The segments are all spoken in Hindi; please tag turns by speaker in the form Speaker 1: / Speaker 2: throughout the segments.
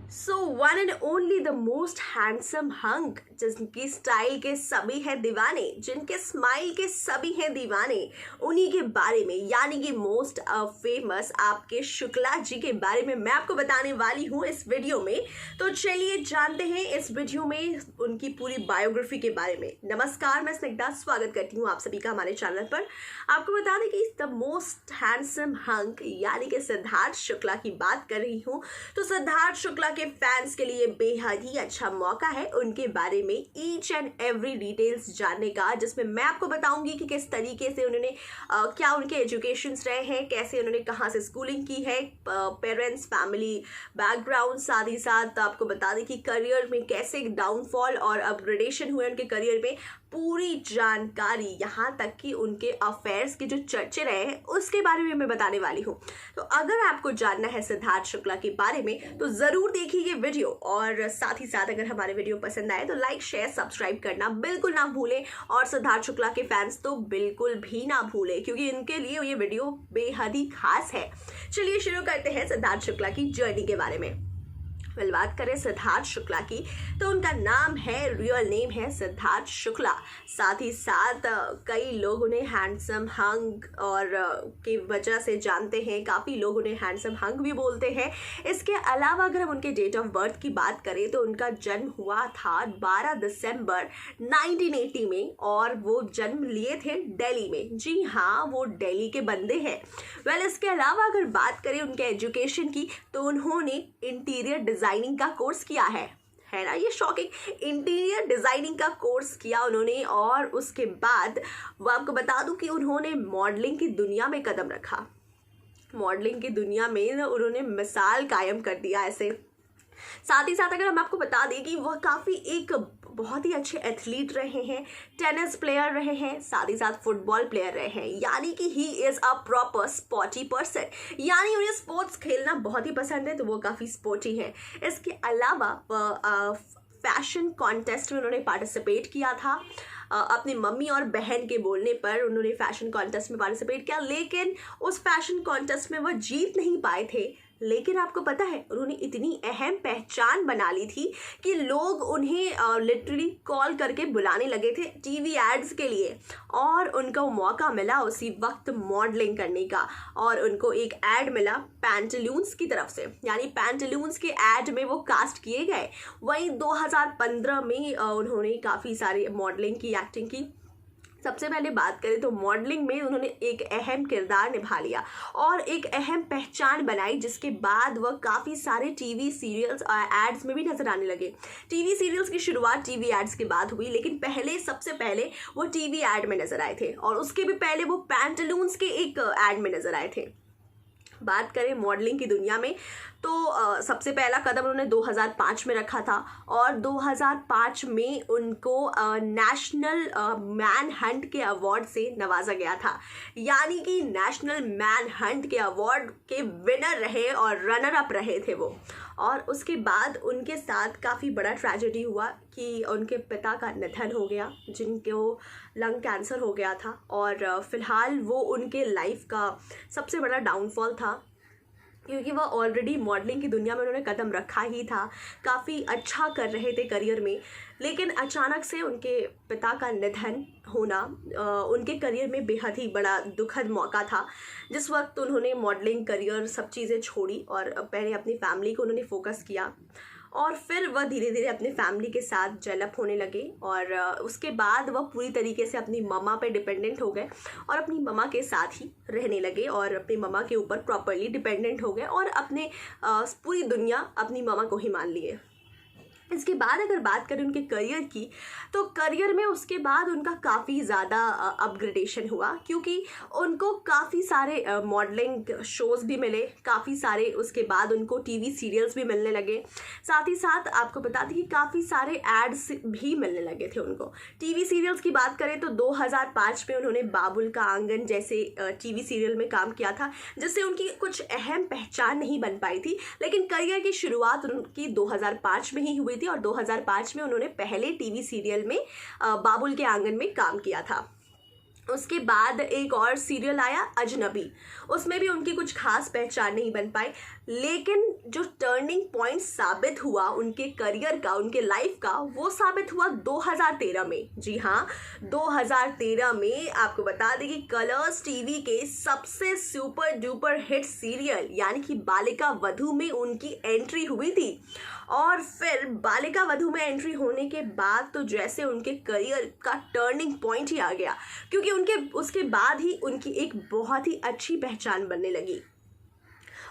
Speaker 1: So one and only the most handsome hunk, जिनकी स्टाइल के सभी हैं दीवाने, जिनके स्माइल के सभी हैं दीवाने, उन्हीं के बारे में यानी कि मोस्ट फेमस आपके शुक्ला जी के बारे में मैं आपको बताने वाली हूँ इस वीडियो में। तो चलिए जानते हैं इस वीडियो में उनकी पूरी बायोग्राफी के बारे में। नमस्कार, मैं स्निग्धा स्वागत करती हूँ आप सभी का हमारे चैनल पर। आपको बता दें कि द मोस्ट हैंडसम हंक यानी कि सिद्धार्थ शुक्ला की बात कर रही हूँ। तो सिद्धार्थ शुक्ला के फैंस के लिए बेहद ही अच्छा मौका है उनके बारे में ईच एंड एवरी डिटेल्स जानने का, जिसमें मैं आपको बताऊंगी कि किस तरीके से उन्होंने क्या उनके एजुकेशंस रहे हैं, कैसे उन्होंने कहाँ से स्कूलिंग की है, पेरेंट्स फैमिली बैकग्राउंड, साथ ही साथ आपको बता दें कि करियर में कैसे डाउनफॉल और अपग्रेडेशन हुए उनके करियर में, पूरी जानकारी, यहाँ तक कि उनके अफेयर्स के जो चर्चे रहे हैं उसके बारे में मैं बताने वाली हूँ। तो अगर आपको जानना है सिद्धार्थ शुक्ला के बारे में तो ज़रूर देखिए ये वीडियो, और साथ ही साथ अगर हमारे वीडियो पसंद आए तो लाइक शेयर सब्सक्राइब करना बिल्कुल ना भूलें। और सिद्धार्थ शुक्ला के फैंस तो बिल्कुल भी ना भूलें, क्योंकि इनके लिए ये वीडियो बेहद ही खास है। चलिए शुरू करते हैं सिद्धार्थ शुक्ला की जर्नी के बारे में। बात करें सिद्धार्थ शुक्ला की तो उनका नाम है, रियल नेम है सिद्धार्थ शुक्ला। साथ ही साथ कई लोग उन्हें हैंडसम हंक और की वजह से जानते हैं, काफ़ी लोग उन्हें हैंडसम हंक भी बोलते हैं। इसके अलावा अगर हम उनके डेट ऑफ बर्थ की बात करें तो उनका जन्म हुआ था 12 दिसंबर 1980 में, और वो जन्म लिए थे दिल्ली में। जी हाँ, वो दिल्ली के बंदे हैं। इसके अलावा अगर बात करें उनके एजुकेशन की तो उन्होंने इंटीरियर डिजाइनिंग का कोर्स किया है ना, ये शॉकिंग, इंटीरियर डिजाइनिंग का कोर्स किया उन्होंने। और उसके बाद वो आपको बता दूं कि उन्होंने मॉडलिंग की दुनिया में कदम रखा। मॉडलिंग की दुनिया में उन्होंने मिसाल कायम कर दिया ऐसे। साथ ही साथ अगर हम आपको बता दें कि वह काफ़ी एक बहुत ही अच्छे एथलीट रहे हैं, टेनिस प्लेयर रहे हैं, साथ ही साथ फुटबॉल प्लेयर रहे हैं, यानी कि he is a proper sporty person, यानी उन्हें स्पोर्ट्स खेलना बहुत ही पसंद है, तो वो काफ़ी स्पोर्टी हैं। इसके अलावा फैशन कॉन्टेस्ट में उन्होंने पार्टिसिपेट किया था। अपनी मम्मी और बहन के बोलने पर उन्होंने फैशन कॉन्टेस्ट में पार्टिसिपेट किया, लेकिन उस फैशन कॉन्टेस्ट में वह जीत नहीं पाए थे। लेकिन आपको पता है उन्होंने इतनी अहम पहचान बना ली थी कि लोग उन्हें लिटरली कॉल करके बुलाने लगे थे टीवी एड्स के लिए, और उनको मौका मिला उसी वक्त मॉडलिंग करने का। और उनको एक एड मिला पैंटालून्स की तरफ से, यानी पैंटालून्स के एड में वो कास्ट किए गए। वहीं 2015 में उन्होंने काफ़ी सारे मॉडलिंग की, एक्टिंग की। सबसे पहले बात करें तो मॉडलिंग में उन्होंने एक अहम किरदार निभा लिया और एक अहम पहचान बनाई, जिसके बाद वह काफ़ी सारे टीवी सीरियल्स और एड्स में भी नजर आने लगे। टीवी सीरियल्स की शुरुआत टीवी एड्स के बाद हुई, लेकिन सबसे पहले वो टीवी एड में नजर आए थे, और उसके भी पहले वो पैंटालून्स के एक एड में नजर आए थे। बात करें मॉडलिंग की दुनिया में तो सबसे पहला कदम उन्होंने 2005 में रखा था, और 2005 में उनको नेशनल मैन हंट के अवार्ड से नवाजा गया था, यानी कि नेशनल मैन हंट के अवार्ड के विनर रहे और रनर अप रहे थे वो। और उसके बाद उनके साथ काफ़ी बड़ा ट्रेजेडी हुआ कि उनके पिता का निधन हो गया, जिनको लंग कैंसर हो गया था, और फिलहाल वो उनके लाइफ का सबसे बड़ा डाउनफॉल था, क्योंकि वह ऑलरेडी मॉडलिंग की दुनिया में उन्होंने कदम रखा ही था, काफ़ी अच्छा कर रहे थे करियर में, लेकिन अचानक से उनके पिता का निधन होना उनके करियर में बेहद ही बड़ा दुखद मौका था, जिस वक्त उन्होंने मॉडलिंग करियर सब चीज़ें छोड़ी और पहले अपनी फैमिली को उन्होंने फोकस किया, और फिर वह धीरे धीरे अपने फैमिली के साथ डेवलप होने लगे। और उसके बाद वह पूरी तरीके से अपनी मम्मा पे डिपेंडेंट हो गए और अपनी मम्मा के साथ ही रहने लगे, और अपनी मम्मा के ऊपर प्रॉपरली डिपेंडेंट हो गए, और अपने पूरी दुनिया अपनी मम्मा को ही मान लिए। इसके बाद अगर बात करें उनके करियर की तो करियर में उसके बाद उनका काफ़ी ज़्यादा अपग्रेडेशन हुआ, क्योंकि उनको काफ़ी सारे मॉडलिंग शोज़ भी मिले, काफ़ी सारे उसके बाद उनको टीवी सीरियल्स भी मिलने लगे। साथ ही साथ आपको बता दें कि काफ़ी सारे एड्स भी मिलने लगे थे उनको। टीवी सीरियल्स की बात करें तो 2005 में उन्होंने बाबुल का आंगन जैसे टीवी सीरियल में काम किया था, जिससे उनकी कुछ अहम पहचान नहीं बन पाई थी, लेकिन करियर की शुरुआत उनकी 2005 में ही हुई थी, और 2005 में उन्होंने पहले टीवी सीरियल में बाबुल के आंगन में काम किया था। उसके बाद एक और सीरियल आया अजनबी, उसमें भी उनकी कुछ खास पहचान नहीं बन पाई। लेकिन जो टर्निंग पॉइंट साबित हुआ उनके करियर का, उनके लाइफ का, वो साबित हुआ 2013 में। जी हाँ, 2013 में आपको बता दें कि कलर्स टीवी के सबसे सुपर डुपर हिट सीरियल यानी कि बालिका वधू में उनकी एंट्री हुई थी। और फिर बालिका वधू में एंट्री होने के बाद तो जैसे उनके करियर का टर्निंग पॉइंट ही आ गया, क्योंकि उसके बाद ही उनकी एक बहुत ही अच्छी पहचान बनने लगी।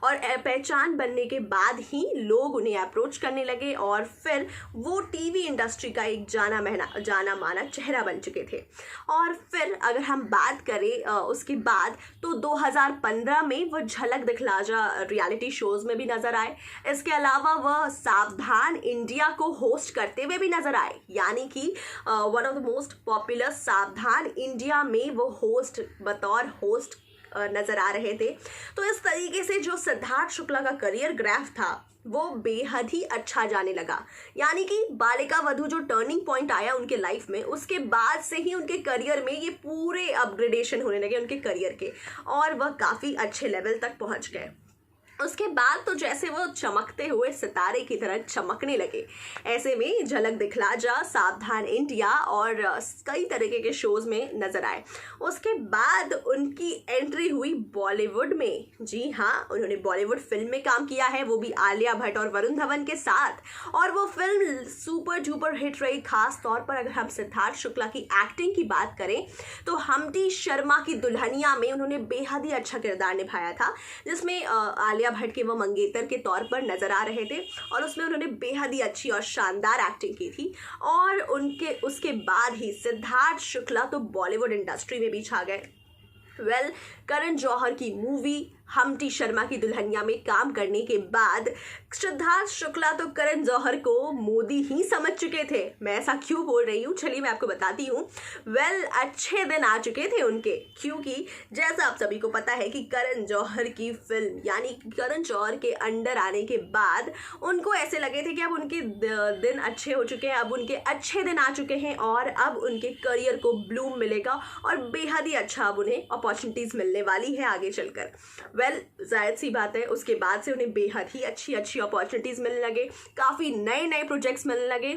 Speaker 1: और पहचान बनने के बाद ही लोग उन्हें अप्रोच करने लगे और फिर वो टीवी इंडस्ट्री का एक जाना माना चेहरा बन चुके थे। और फिर अगर हम बात करें उसके बाद तो 2015 में वो झलक दिखला जा रियलिटी शोज में भी नजर आए। इसके अलावा वह सावधान इंडिया को होस्ट करते हुए भी नजर आए, यानी कि one of the most popular सावधान इंडिया में वो बतौर होस्ट नजर आ रहे थे। तो इस तरीके से जो सिद्धार्थ शुक्ला का करियर ग्राफ था वो बेहद ही अच्छा जाने लगा, यानी कि बालिका वधू जो टर्निंग पॉइंट आया उनके लाइफ में, उसके बाद से ही उनके करियर में ये पूरे अपग्रेडेशन होने लगे उनके करियर के, और वह काफ़ी अच्छे लेवल तक पहुंच गए। उसके बाद तो जैसे वो चमकते हुए सितारे की तरह चमकने लगे। ऐसे में झलक दिखला जा, सावधान इंडिया और कई तरीके के शोज में नजर आए। उसके बाद उनकी एंट्री हुई बॉलीवुड में। जी हाँ, उन्होंने बॉलीवुड फिल्म में काम किया है, वो भी आलिया भट्ट और वरुण धवन के साथ, और वो फिल्म सुपर डुपर हिट रही। खास तौर पर अगर हम सिद्धार्थ शुक्ला की एक्टिंग की बात करें तो हमटी शर्मा की दुल्हनिया में उन्होंने बेहद ही अच्छा किरदार निभाया था, जिसमें आलिया भट्ट के वो मंगेतर के तौर पर नजर आ रहे थे, और उसमें उन्होंने बेहद ही अच्छी और शानदार एक्टिंग की थी। और उसके बाद ही सिद्धार्थ शुक्ला तो बॉलीवुड इंडस्ट्री में भी छा गए। करण जौहर की मूवी हमटी शर्मा की दुल्हनिया में काम करने के बाद सिद्धार्थ शुक्ला तो करण जौहर को मोदी ही समझ चुके थे। मैं ऐसा क्यों बोल रही हूँ, चलिए मैं आपको बताती हूँ। अच्छे दिन आ चुके थे उनके, क्योंकि जैसा आप सभी को पता है कि करण जौहर की फिल्म यानी करण जौहर के अंडर आने के बाद उनको ऐसे लगे थे कि अब उनके दिन अच्छे हो चुके हैं, अब उनके अच्छे दिन आ चुके हैं, और अब उनके करियर को ब्लूम मिलेगा और बेहद ही अच्छा अब उन्हें अपॉर्चुनिटीज़ मिलने वाली है आगे चलकर। जाहिर सी बात है, उसके बाद से उन्हें बेहद ही अच्छी अपॉर्चुनिटीज़ मिलने लगे, काफ़ी नए प्रोजेक्ट्स मिलने लगे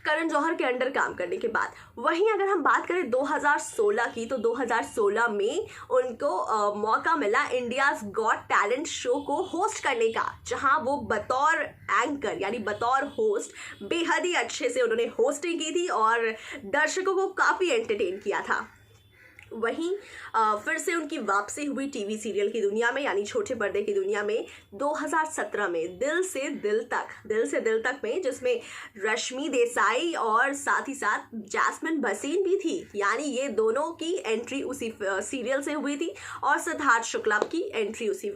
Speaker 1: करण जौहर के अंडर काम करने के बाद। वहीं अगर हम बात करें 2016 की, तो 2016 में उनको मौका मिला इंडियाज़ गॉट टैलेंट शो को होस्ट करने का, जहां वो बतौर एंकर यानी बतौर होस्ट बेहद ही अच्छे से उन्होंने होस्टिंग की थी और दर्शकों को काफ़ी एंटरटेन किया था। वहीं फिर से उनकी वापसी हुई टीवी सीरियल की दुनिया में, यानी छोटे पर्दे की दुनिया में 2017 में दिल से दिल तक में, जिसमें रश्मि देसाई और साथ ही साथ जैस्मिन भसीन भी थी, यानी ये दोनों की एंट्री उसी सीरियल से हुई थी, और सिद्धार्थ शुक्ला की एंट्री उसी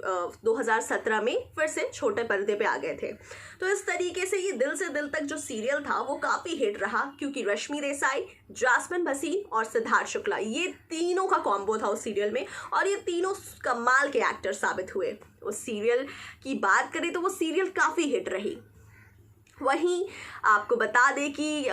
Speaker 1: 2017 में फिर से छोटे पर्दे पे आ गए थे। तो इस तरीके से ये दिल से दिल तक जो सीरियल था वो काफ़ी हिट रहा, क्योंकि रश्मि देसाई, जैस्मिन भसीन और सिद्धार्थ शुक्ला, ये तीनों का कॉम्बो था उस सीरियल में, और ये तीनों कमाल के एक्टर साबित हुए। उस सीरियल की बात करें तो वो सीरियल काफ़ी हिट रही। वहीं आपको बता दें कि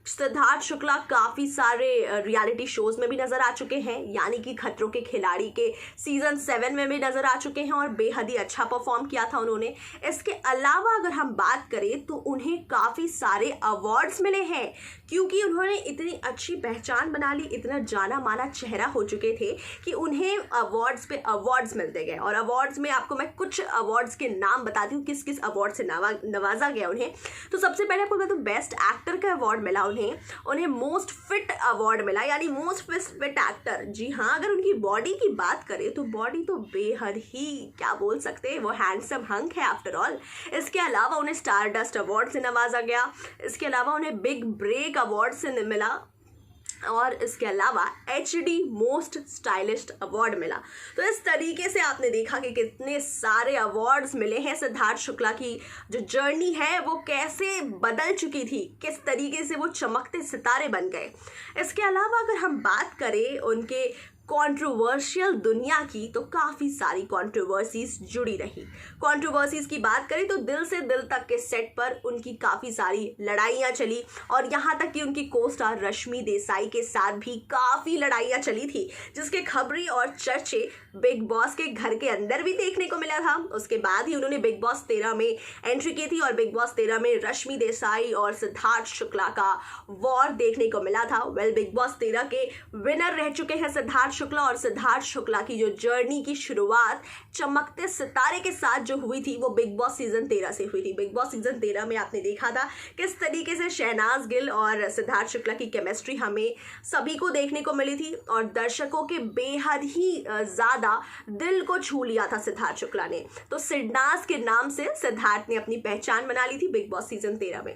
Speaker 1: सिद्धार्थ शुक्ला काफ़ी सारे रियलिटी शोज़ में भी नज़र आ चुके हैं, यानी कि खतरों के खिलाड़ी के सीज़न 7 में भी नज़र आ चुके हैं, और बेहद ही अच्छा परफॉर्म किया था उन्होंने। इसके अलावा अगर हम बात करें तो उन्हें काफ़ी सारे अवार्ड्स मिले हैं, क्योंकि उन्होंने इतनी अच्छी पहचान बना ली, इतना जाना माना चेहरा हो चुके थे कि उन्हें अवार्ड्स पे अवार्ड्स मिलते गए। और अवार्ड्स में आपको मैं कुछ अवार्ड्स के नाम बताती हूँ, किस किस अवार्ड से नवाजा गया उन्हें। तो सबसे पहले आपको तो बेस्ट एक्टर का अवार्ड मिला उन्हें मोस्ट फिट अवार्ड मिला, यानी मोस्ट फिट एक्टर। जी हाँ, अगर उनकी बॉडी की बात करें तो बॉडी तो बेहद ही, क्या बोल सकते हैं, वो हैंडसम हंक है आफ्टर ऑल। इसके अलावा उन्हें स्टार डस्ट अवार्ड से नवाजा गया, इसके अलावा उन्हें बिग ब्रेक अवार्ड से मिला, और इसके अलावा HD मोस्ट स्टाइलिस्ट अवार्ड मिला। तो इस तरीके से आपने देखा कि कितने सारे अवार्ड्स मिले हैं। सिद्धार्थ शुक्ला की जो जर्नी है वो कैसे बदल चुकी थी, किस तरीके से वो चमकते सितारे बन गए। इसके अलावा अगर हम बात करें उनके कंट्रोवर्शियल दुनिया की तो काफ़ी सारी कंट्रोवर्सीज जुड़ी रही। कंट्रोवर्सीज की बात करें तो दिल से दिल तक के सेट पर उनकी काफ़ी सारी लड़ाइयाँ चली और यहाँ तक कि उनकी को स्टार रश्मि देसाई के साथ भी काफ़ी लड़ाइयाँ चली थी, जिसके खबरें और चर्चे बिग बॉस के घर के अंदर भी देखने को मिला था। उसके बाद ही उन्होंने बिग बॉस 13 में एंट्री की थी और बिग बॉस 13 में रश्मि देसाई और सिद्धार्थ शुक्ला का वॉर देखने को मिला था। बिग बॉस 13 के विनर रह चुके हैं सिद्धार्थ शुक्ला और सिद्धार्थ शुक्ला की जो जर्नी की शुरुआत चमकते सितारे के साथ जो हुई थी वो बिग बॉस सीजन 13 से हुई थी। बिग बॉस सीजन 13 में आपने देखा था किस तरीके से शहनाज गिल और सिद्धार्थ शुक्ला की केमिस्ट्री हमें सभी को देखने को मिली थी और दर्शकों के बेहद ही ज्यादा दिल को छू लिया था सिद्धार्थ शुक्ला ने। तो सिडनाज के नाम से सिद्धार्थ ने अपनी पहचान बना ली थी बिग बॉस सीजन 13 में।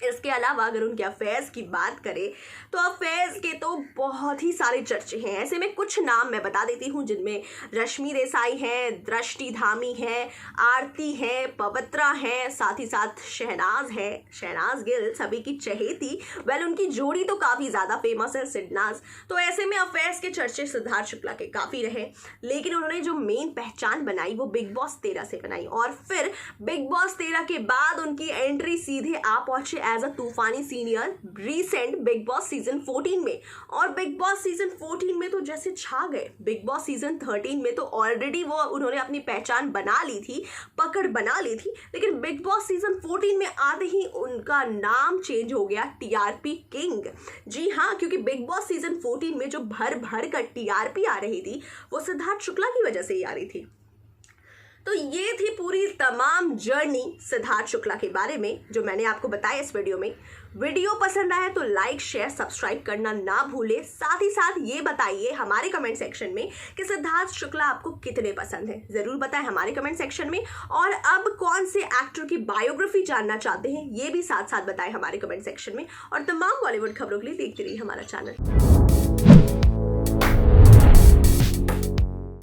Speaker 1: इसके अलावा अगर उनके अफेयर्स की बात करें तो अफेयर्स के तो बहुत ही सारे चर्चे हैं। ऐसे में कुछ नाम मैं बता देती हूँ जिनमें रश्मि देसाई हैं, दृष्टि धामी हैं, आरती है, पवित्रा है, साथ ही साथ शहनाज है, शहनाज गिल सभी की चहेती। उनकी जोड़ी तो काफ़ी ज़्यादा फेमस है सिडनाज। तो ऐसे में अफेयर्स के चर्चे सिद्धार्थ शुक्ला के काफ़ी रहे, लेकिन उन्होंने जो मेन पहचान बनाई वो बिग बॉस 13 से बनाई और फिर बिग बॉस 13 के बाद उनकी एंट्री सीधे आ पहुंचे एज अ तूफानी senior recent big boss season 14 में। और बिग बॉस सीजन 14 में तो जैसे छा गए। बिग बॉस सीजन 13 में तो ऑलरेडी वो उन्होंने अपनी पहचान बना ली थी, पकड़ बना ली थी, लेकिन बिग बॉस सीजन 14 में आते ही उनका नाम चेंज हो गया टीआरपी किंग। जी हाँ, क्योंकि बिग बॉस सीजन 14 में जो भर भर कर टीआरपी आ रही थी वो सिद्धार्थ शुक्ला की वजह से ही आ रही थी। तो ये थी पूरी तमाम जर्नी सिद्धार्थ शुक्ला के बारे में जो मैंने आपको बताया इस वीडियो में। वीडियो पसंद आया तो लाइक शेयर सब्सक्राइब करना ना भूले। साथ ही साथ ये बताइए हमारे कमेंट सेक्शन में कि सिद्धार्थ शुक्ला आपको कितने पसंद है, जरूर बताएं हमारे कमेंट सेक्शन में। और अब कौन से एक्टर की बायोग्राफी जानना चाहते हैं ये भी साथ साथ बताएं हमारे कमेंट सेक्शन में। और तमाम बॉलीवुड खबरों के लिए देखते रहिए हमारा चैनल।